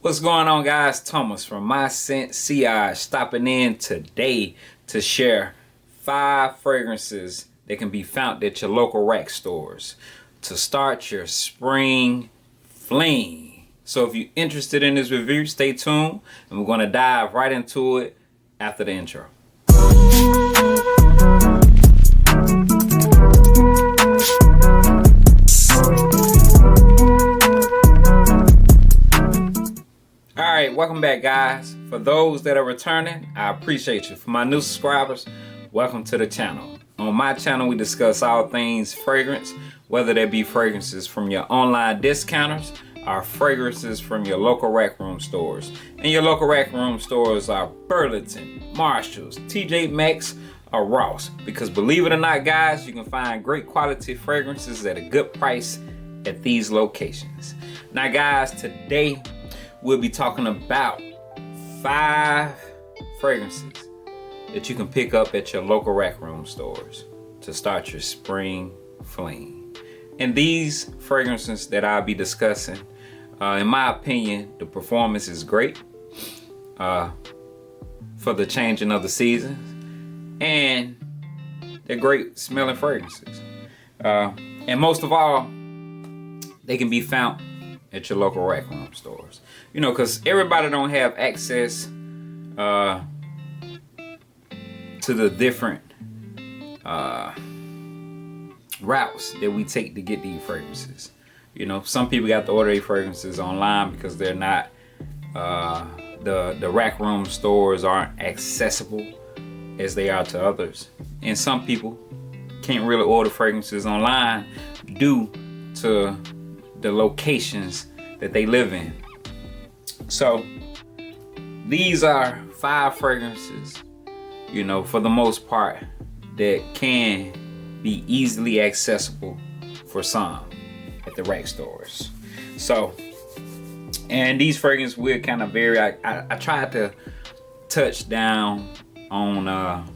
What's going on, guys? Thomas from My Scent CI stopping in today to share 5 fragrances that can be found at your local rack stores to start your spring fling. So if you're interested in this review, stay tuned and we're going to dive right into it after the intro. Alright, welcome back, guys. For those that are returning, I appreciate you. For my new subscribers, welcome to the channel. On my channel, we discuss all things fragrance, whether they be fragrances from your online discounters or fragrances from your local rack room stores. And your local rack room stores are Burlington, Marshalls, TJ Maxx, or Ross. Because believe it or not, guys, you can find great quality fragrances at a good price at these locations. Now, guys, today we'll be talking about 5 fragrances that you can pick up at your local rack room stores to start your spring fling. And these fragrances that I'll be discussing, in my opinion, the performance is great for the changing of the seasons, and they're great smelling fragrances. And most of all, they can be found at your local rack room stores. You know, because everybody don't have access to the different routes that we take to get these fragrances. You know, some people got to order these fragrances online because they're not, the rack room stores aren't accessible as they are to others. And some people can't really order fragrances online due to the locations that they live in. So these are 5 fragrances, you know, for the most part, that can be easily accessible for some at the rack stores. So, and these fragrances will kind of vary. I tried to touch down on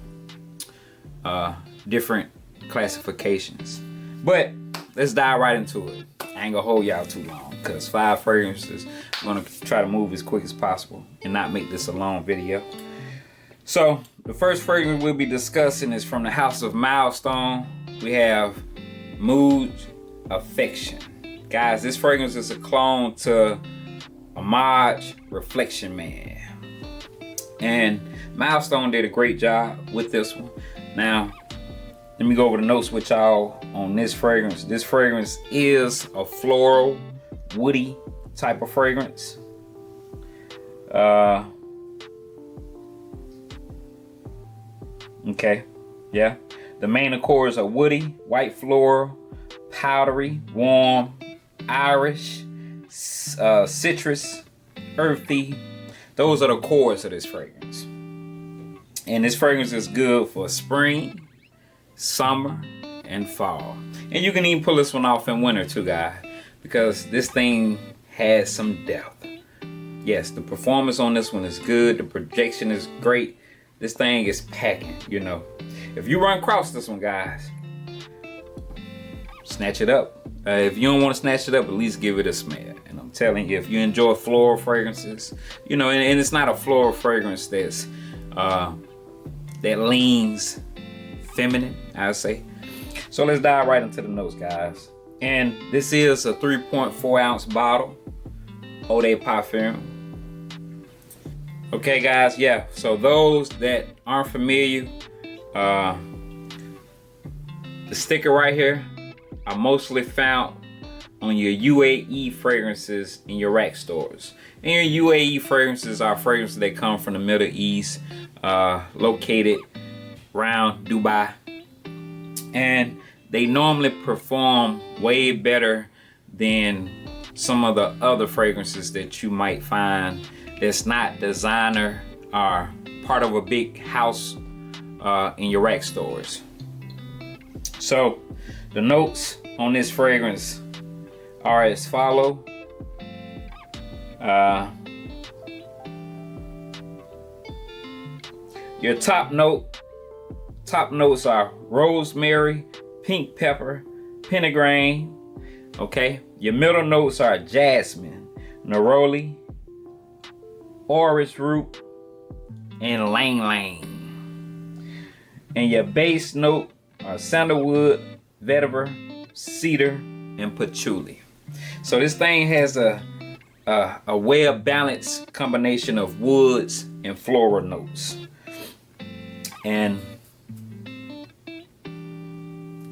different classifications, but let's dive right into it. I ain't gonna hold y'all too long because 5 fragrances. I'm gonna try to move as quick as possible and not make this a long video. So the first fragrance we'll be discussing is from the house of Milestone. We have Mood Affection. Guys, this fragrance is a clone to Homage Reflection Man. And Milestone did a great job with this one. Now, let me go over the notes with y'all on this fragrance. This fragrance is a floral, woody type of fragrance. Okay, yeah. The main accords are woody, white floral, powdery, warm, Irish, citrus, earthy. Those are the chords of this fragrance. And this fragrance is good for spring, summer, and fall. And you can even pull this one off in winter too, guys, because this thing has some depth. Yes, the performance on this one is good. The projection is great. This thing is packing, you know. If you run across this one, guys, snatch it up. If you don't want to snatch it up, at least give it a smell. And I'm telling you, if you enjoy floral fragrances, you know, and it's not a floral fragrance that's that leans feminine, I would say. So let's dive right into the notes, guys. And this is a 3.4 ounce bottle, Eau de Parfum. Okay, guys, yeah. So those that aren't familiar, the sticker right here are mostly found on your UAE fragrances in your rack stores. And your UAE fragrances are fragrances that come from the Middle East, located around Dubai, and they normally perform way better than some of the other fragrances that you might find that's not designer or part of a big house in your rack stores. So the notes on this fragrance are as follow. Your top notes are rosemary, pink pepper, pentargrain. Okay, your middle notes are jasmine, neroli, orris root, and lang lang. And your base note are sandalwood, vetiver, cedar, and patchouli. So this thing has a well-balanced combination of woods and floral notes. And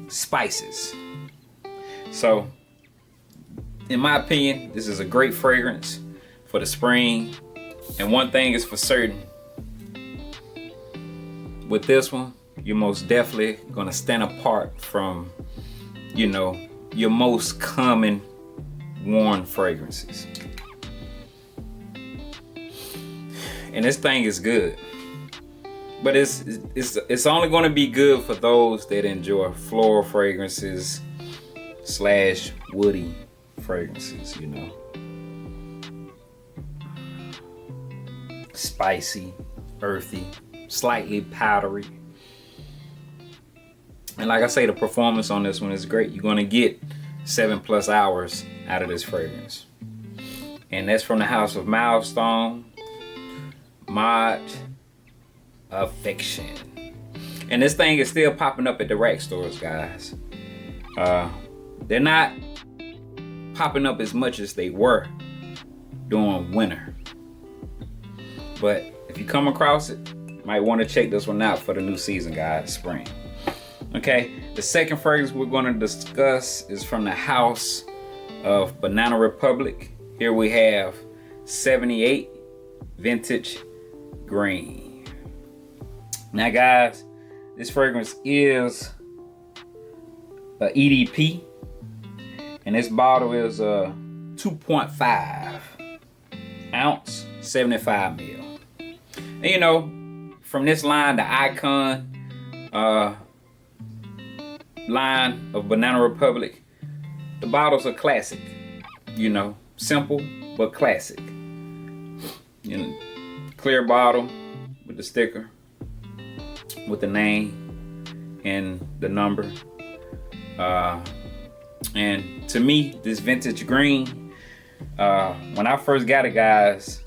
spices. So, in my opinion, this is a great fragrance for the spring. And one thing is for certain, with this one, you're most definitely gonna stand apart from, you know, your most common worn fragrances. And this thing is good. But it's only going to be good for those that enjoy floral fragrances / woody fragrances, you know. Spicy, earthy, slightly powdery. And like I say, the performance on this one is great. You're going to get 7+ hours out of this fragrance. And that's from the house of Milestone, Mod Affection. And this thing is still popping up at the rack stores, guys. They're not popping up as much as they were during winter. But if you come across it, you might want to check this one out for the new season, guys, spring. Okay, the second fragrance we're going to discuss is from the house of Banana Republic. Here we have 78 Vintage Green. Now guys, this fragrance is a EDP, and this bottle is a 2.5 ounce, 75 ml. And you know, from this line, the Icon line of Banana Republic, the bottles are classic. You know, simple but classic. You know, clear bottle with the sticker, with the name and the number. And to me, this Vintage Green, when I first got it, guys,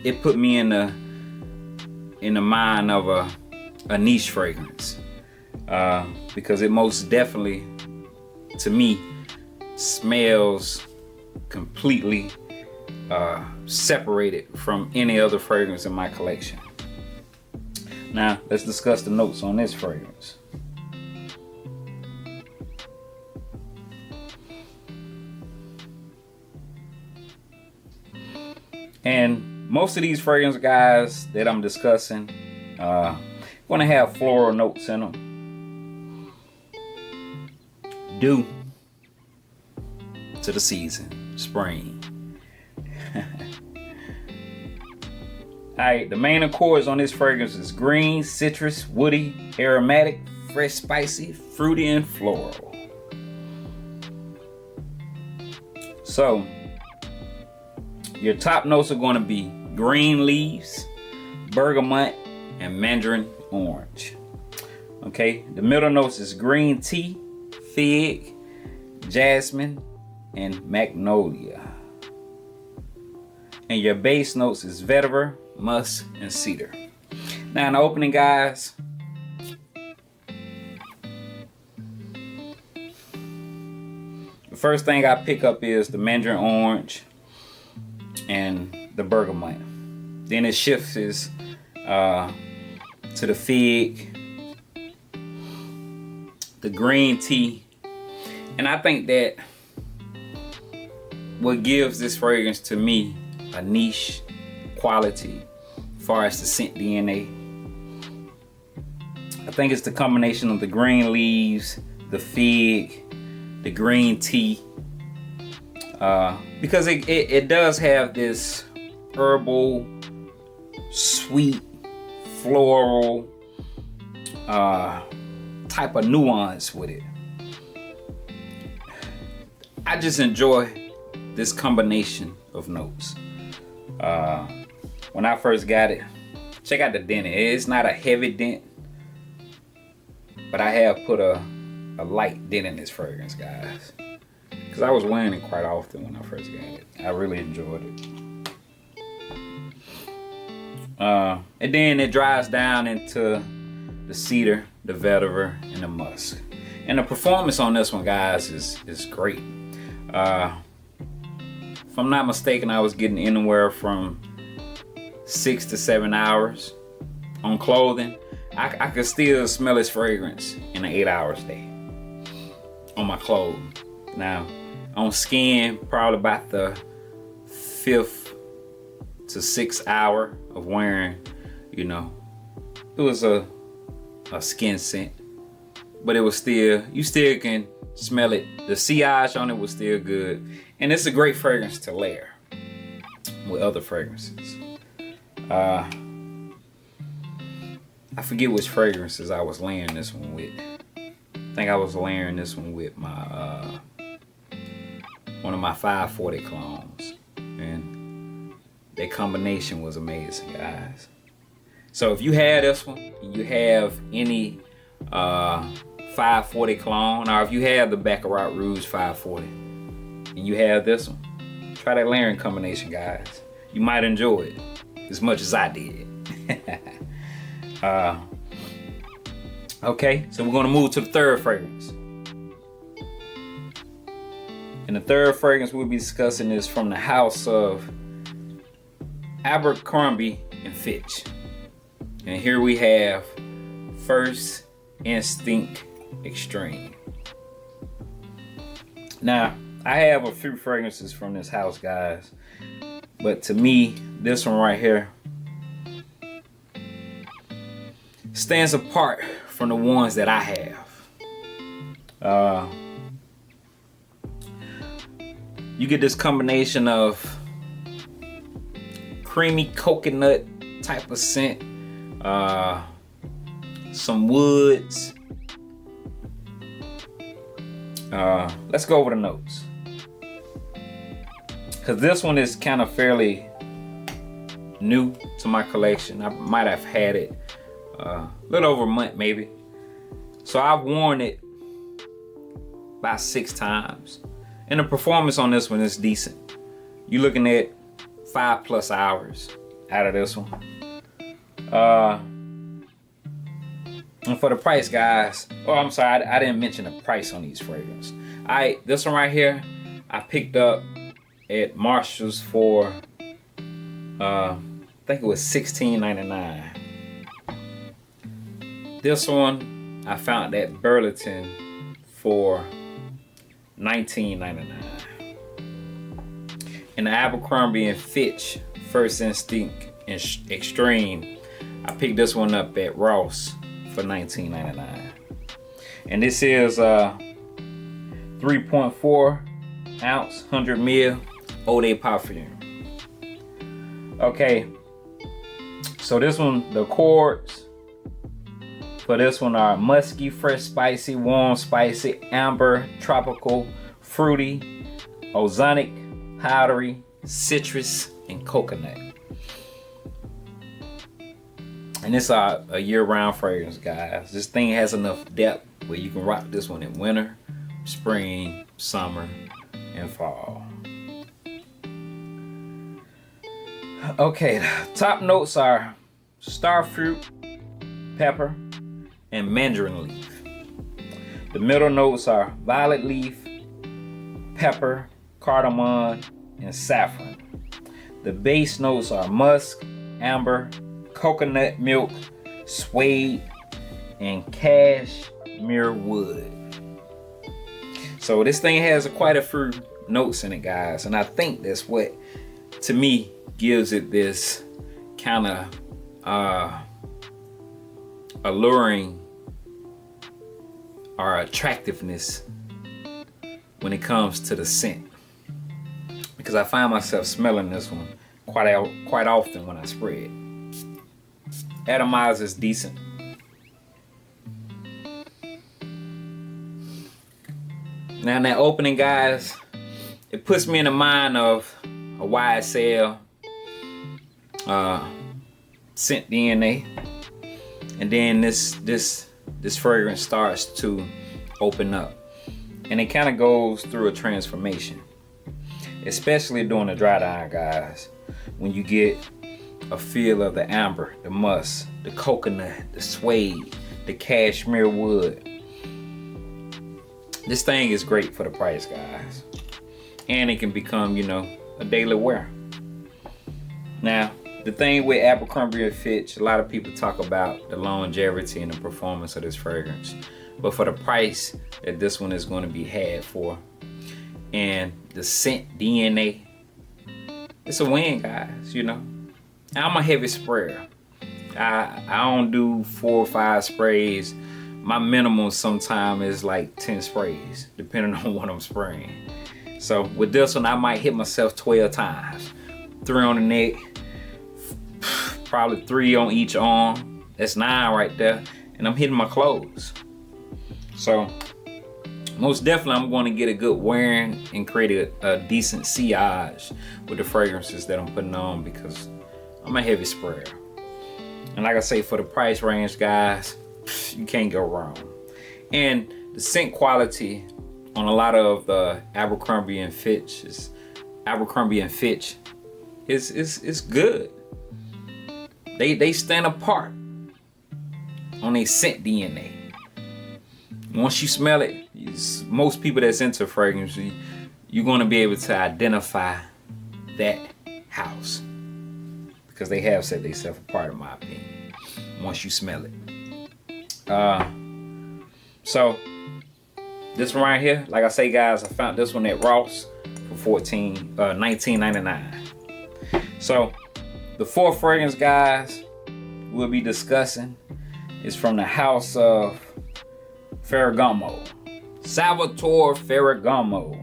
it put me in the mind of a niche fragrance, because it most definitely, to me, smells completely separated from any other fragrance in my collection. Now, let's discuss the notes on this fragrance. And most of these fragrances, guys, that I'm discussing, going to have floral notes in them, due to the season, spring. Alright, the main accords on this fragrance is green, citrus, woody, aromatic, fresh, spicy, fruity, and floral. So, your top notes are going to be green leaves, bergamot, and mandarin orange. Okay, the middle notes is green tea, fig, jasmine, and magnolia. And your base notes is vetiver, musk, and cedar. Now in the opening, guys, the first thing I pick up is the mandarin orange and the bergamot. Then it shifts to the fig, the green tea, and I think that what gives this fragrance to me a niche quality as far as the scent DNA, I think it's the combination of the green leaves, the fig, the green tea, because it does have this herbal, sweet, floral type of nuance with it. I just enjoy this combination of notes. When I first got it, check out the dent. It's not a heavy dent, but I have put a light dent in this fragrance, guys, because I was wearing it quite often when I first got it. I really enjoyed it. And then it dries down into the cedar, the vetiver, and the musk. And the performance on this one, guys, is great. If I'm not mistaken, I was getting anywhere from 6 to 7 hours on clothing. I could still smell its fragrance in an 8 hours day on my clothing. Now, on skin, probably about the 5th to 6th hour of wearing, you know, it was a skin scent, but it was still, you still can smell it. The sillage on it was still good, and it's a great fragrance to layer with other fragrances. I forget which fragrances I was layering this one with. I think I was layering this one with my one of my 540 clones, and that combination was amazing, guys. So if you have this one, and you have any 540 clone, or if you have the Baccarat Rouge 540 and you have this one, try that layering combination, guys. You might enjoy it as much as I did. Okay, so we're gonna move to the third fragrance. And the third fragrance we'll be discussing is from the house of Abercrombie and Fitch. And here we have First Instinct Extreme. Now, I have a few fragrances from this house, guys, but to me, this one right here stands apart from the ones that I have. You get this combination of creamy coconut type of scent, some woods. Let's go over the notes, because this one is kind of fairly new to my collection. I might have had it a little over a month maybe, so I've worn it about 6 times, and the performance on this one is decent. You're looking at 5+ hours out of this one. And for the price, guys, oh, I'm sorry, I didn't mention the price on these fragrances. This one right here, I picked up at Marshall's for, I think it was $16.99. This one, I found at Burlington for $19.99. And the Abercrombie and Fitch First Instinct Extreme, I picked this one up at Ross for $19.99. And this is 3.4 ounce 100 ml Eau de Parfum. Okay, so this one, the chords for this one are musky, fresh, spicy, warm, spicy, amber, tropical, fruity, ozonic, powdery, citrus, and coconut. And it's a year-round fragrance, guys. This thing has enough depth where you can rock this one in winter, spring, summer, and fall. Okay, the top notes are starfruit, pepper, and mandarin leaf. The middle notes are violet leaf, pepper, cardamom, and saffron. The base notes are musk, amber, coconut milk, suede, and cashmere wood. So this thing has quite a few notes in it, guys, and I think that's what, to me, gives it this kind of alluring or attractiveness when it comes to the scent, because I find myself smelling this one quite often when I spray it. Atomizer is decent. Now in that opening, guys, it puts me in the mind of a YSL scent DNA, and then this fragrance starts to open up, and it kind of goes through a transformation, especially during the dry down, guys, when you get a feel of the amber, the musk, the coconut, the suede, the cashmere wood. This thing is great for the price, guys. And it can become, you know, a daily wear. Now, the thing with Abercrombie & Fitch, a lot of people talk about the longevity and the performance of this fragrance. But for the price that this one is going to be had for, and the scent DNA, it's a win, guys, you know. I'm a heavy sprayer. I don't do 4 or 5 sprays. My minimum sometimes is like 10 sprays, depending on what I'm spraying. So with this one, I might hit myself 12 times. 3 on the neck, probably 3 on each arm. That's 9 right there. And I'm hitting my clothes. So most definitely I'm going to get a good wearing and create a decent sillage with the fragrances that I'm putting on, because I'm a heavy sprayer. And like I say, for the price range, guys, you can't go wrong. And the scent quality on a lot of the Abercrombie & Fitch is good. They stand apart on a scent DNA. Once you smell it, most people that's into fragrance, you're going to be able to identify that house, because they have set themselves apart, in my opinion, once you smell it. So this one right here, like I say, guys, I found this one at Ross for $19.99. So the 4th fragrance, guys, we'll be discussing is from the house of Ferragamo, Salvatore Ferragamo,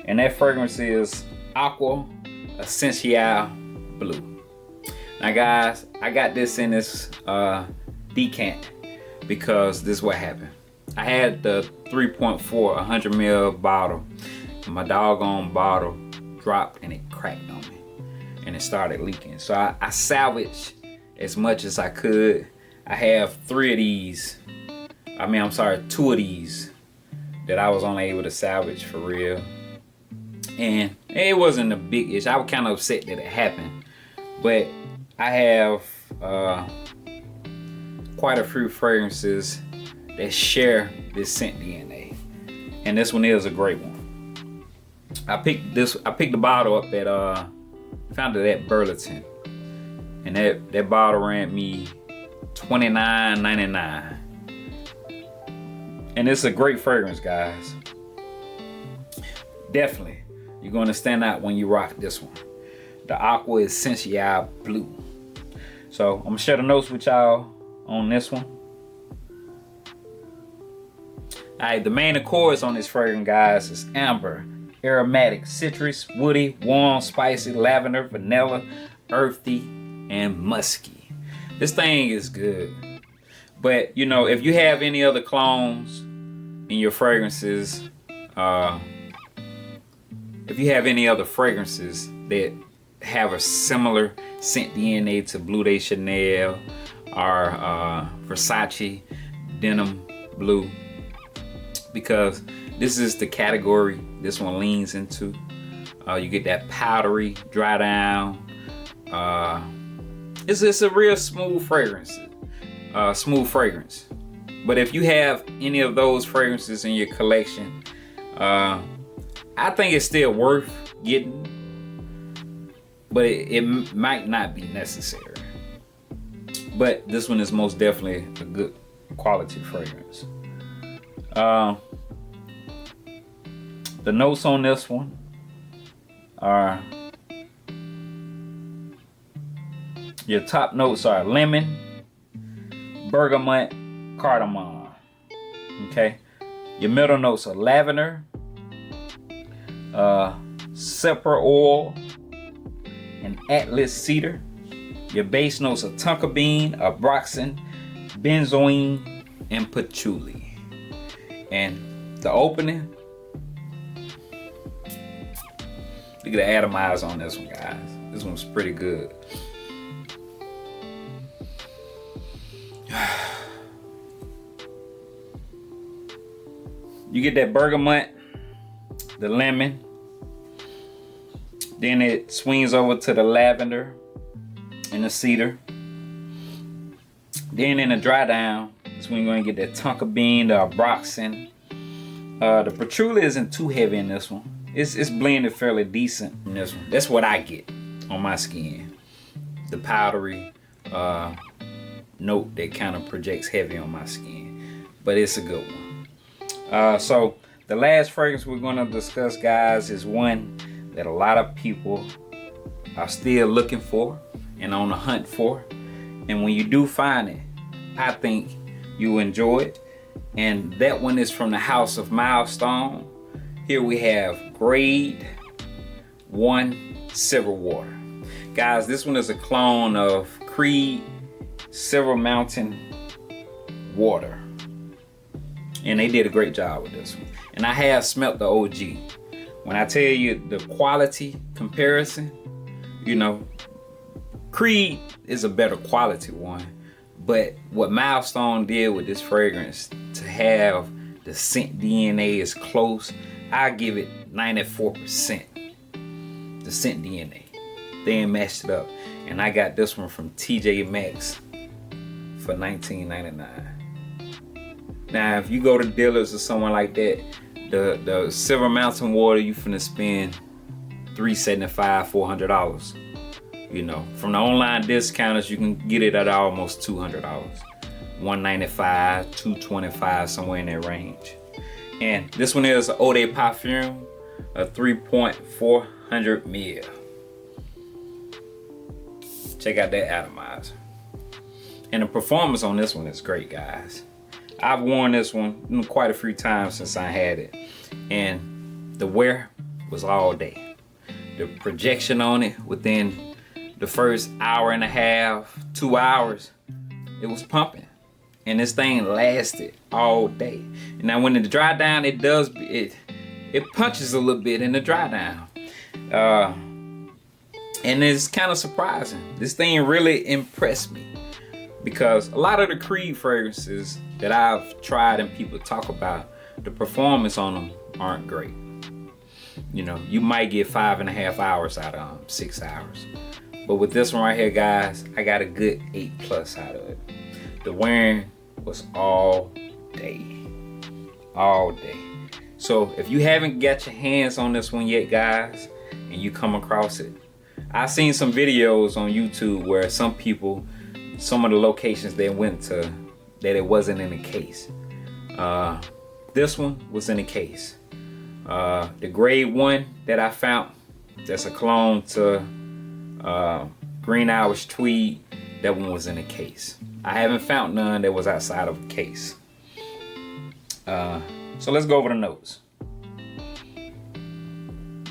and that fragrance is Aqua Essential Blue. Now, guys, I got this in this decant because this is what happened. I had the 3.4 100 ml bottle, and my doggone bottle dropped and it cracked on me, and it started leaking. So I salvaged as much as I could. I have 2 of these that I was only able to salvage for real. And it wasn't a big issue. I was kind of upset that it happened. But I have quite a few fragrances that share this scent DNA. And this one is a great one. I picked the bottle up at found it at Burlington. And that bottle ran me $29.99. And it's a great fragrance, guys. Definitely, you're going to stand out when you rock this one. The Aqua Essential Blue. So I'm going to share the notes with y'all on this one. Alright, the main accords on this fragrance, guys, is amber, aromatic, citrus, woody, warm, spicy, lavender, vanilla, earthy, and musky. This thing is good. But, you know, if you have any other clones in your fragrances, if you have any other fragrances that have a similar scent DNA to Bleu de Chanel or Versace Denim Blue, because this is the category this one leans into. You get that powdery, dry down. It's a real smooth fragrance. But if you have any of those fragrances in your collection, I think it's still worth getting, but it might not be necessary. But this one is most definitely a good quality fragrance. The notes on this one are, your top notes are lemon, bergamot, cardamom. Okay. Your middle notes are lavender, cypher oil, and atlas cedar. Your base notes are tonka bean, abroxan, benzoin, and patchouli. And the opening, look at the atomize on this one, guys. This one's pretty good. You get that bergamot, the lemon, then it swings over to the lavender, and the cedar. Then in the dry down is when you're going to get that tonka bean, the abroxin. The patchouli isn't too heavy in this one. It's blended fairly decent in this one. That's what I get on my skin. The powdery note that kind of projects heavy on my skin, but it's a good one. So the last fragrance we're going to discuss, guys, is one that a lot of people are still looking for and on the hunt for. And when you do find it, I think you enjoy it. And that one is from the house of Milestone. Here we have Grade 1 Silver Water. Guys, this one is a clone of Creed Silver Mountain Water. And they did a great job with this one. And I have smelt the OG. When I tell you the quality comparison, you know, Creed is a better quality one. But what Milestone did with this fragrance, to have the scent DNA is close, I give it 94%. The scent DNA. They ain't matched it up. And I got this one from TJ Maxx for $19.99. Now, if you go to dealers or someone like that, the Silver Mountain Water, you finna spend $375, $400. You know, from the online discounters, you can get it at almost $200. $195, $225, somewhere in that range. And this one is Eau de Parfum, a 3.400 ml. Check out that atomizer. And the performance on this one is great, guys. I've worn this one quite a few times since I had it. And the wear was all day. The projection on it within the first hour and a half, 2 hours, it was pumping. And this thing lasted all day. And now when it dry down, it punches a little bit in the dry down. And it's kind of surprising. This thing really impressed me, because a lot of the Creed fragrances that I've tried and people talk about, the performance on them aren't great. You know, you might get 5.5 hours out of them, 6 hours. But with this one right here, guys, I got a good 8+ out of it. The wearing was all day. All day. So if you haven't got your hands on this one yet, guys, and you come across it, I've seen some videos on YouTube where some people, some of the locations they went to, that it wasn't in the case. This one was in the case. The Grade 1 that I found, that's a clone to Green Irish Tweed, that one was in the case. I haven't found none that was outside of a case. So let's go over the notes.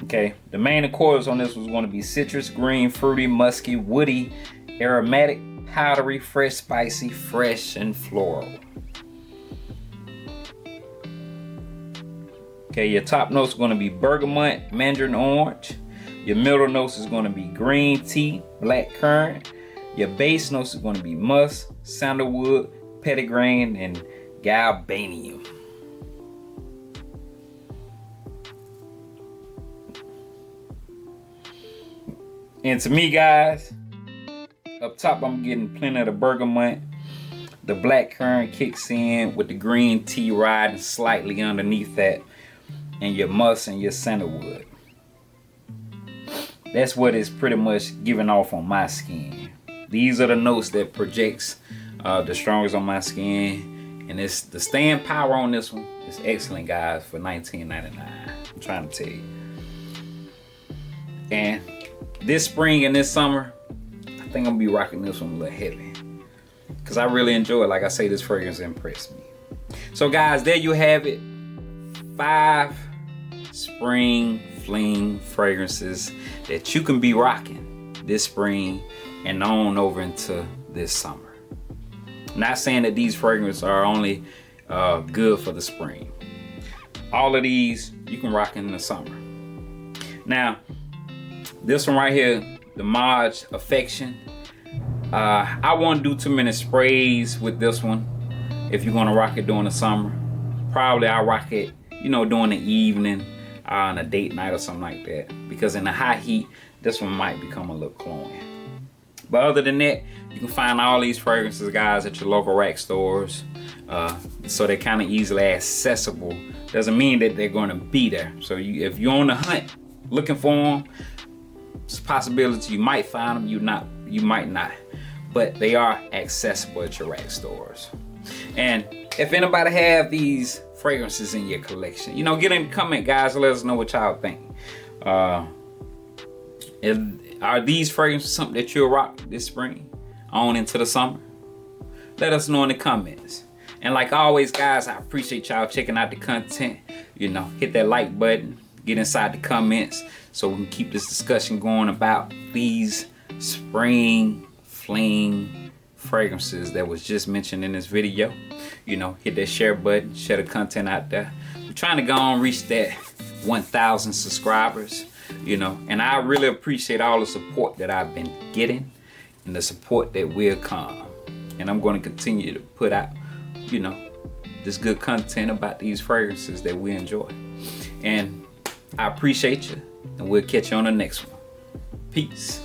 Okay, the main accords on this was going to be citrus, green, fruity, musky, woody, aromatic, powdery, fresh, spicy, fresh, and floral. Okay, your top notes are going to be bergamot, mandarin orange. Your middle notes is going to be green tea, black currant. Your base notes is going to be musk, sandalwood, petitgrain, and galbanum. And to me, guys, up top I'm getting plenty of the bergamot. The black currant kicks in with the green tea riding slightly underneath that, and your musk and your sandalwood. That's what is pretty much giving off on my skin. These are the notes that projects the strongest on my skin. And it's the staying power on this one is excellent, guys, for $19.99. I'm trying to tell you. And this spring and this summer, I think I'm gonna be rocking this one a little heavy, because I really enjoy it. Like I say, this fragrance impressed me. So guys, there you have it. 5 Spring Fling fragrances that you can be rocking this spring and on over into this summer. Not saying that these fragrances are only good for the spring. All of these you can rock in the summer. Now, this one right here, the Maj Affection. I won't do too many sprays with this one. If you're gonna rock it during the summer, probably I'll rock it, you know, during the evening, on a date night or something like that. Because in the high heat, this one might become a little cloying. But other than that, you can find all these fragrances, guys, at your local rack stores. So they're kind of easily accessible. Doesn't mean that they're going to be there. So if you're on the hunt looking for them, it's a possibility you might find them, you might not. But they are accessible at your rack stores. And if anybody have these fragrances in your collection, get in the comment, guys, and let us know what y'all think. Are these fragrances something that you'll rock this spring on into the summer? Let us know in the comments. And like always, guys, I appreciate y'all checking out the content. Hit that like button, get inside the comments so we can keep this discussion going about these Spring Fling fragrances that was just mentioned in this video. Hit that share button, share the content out there. We're trying to go on reach that 1,000 subscribers, and I really appreciate all the support that I've been getting and the support that will come. And I'm going to continue to put out, this good content about these fragrances that we enjoy. And I appreciate you, and we'll catch you on the next one. Peace.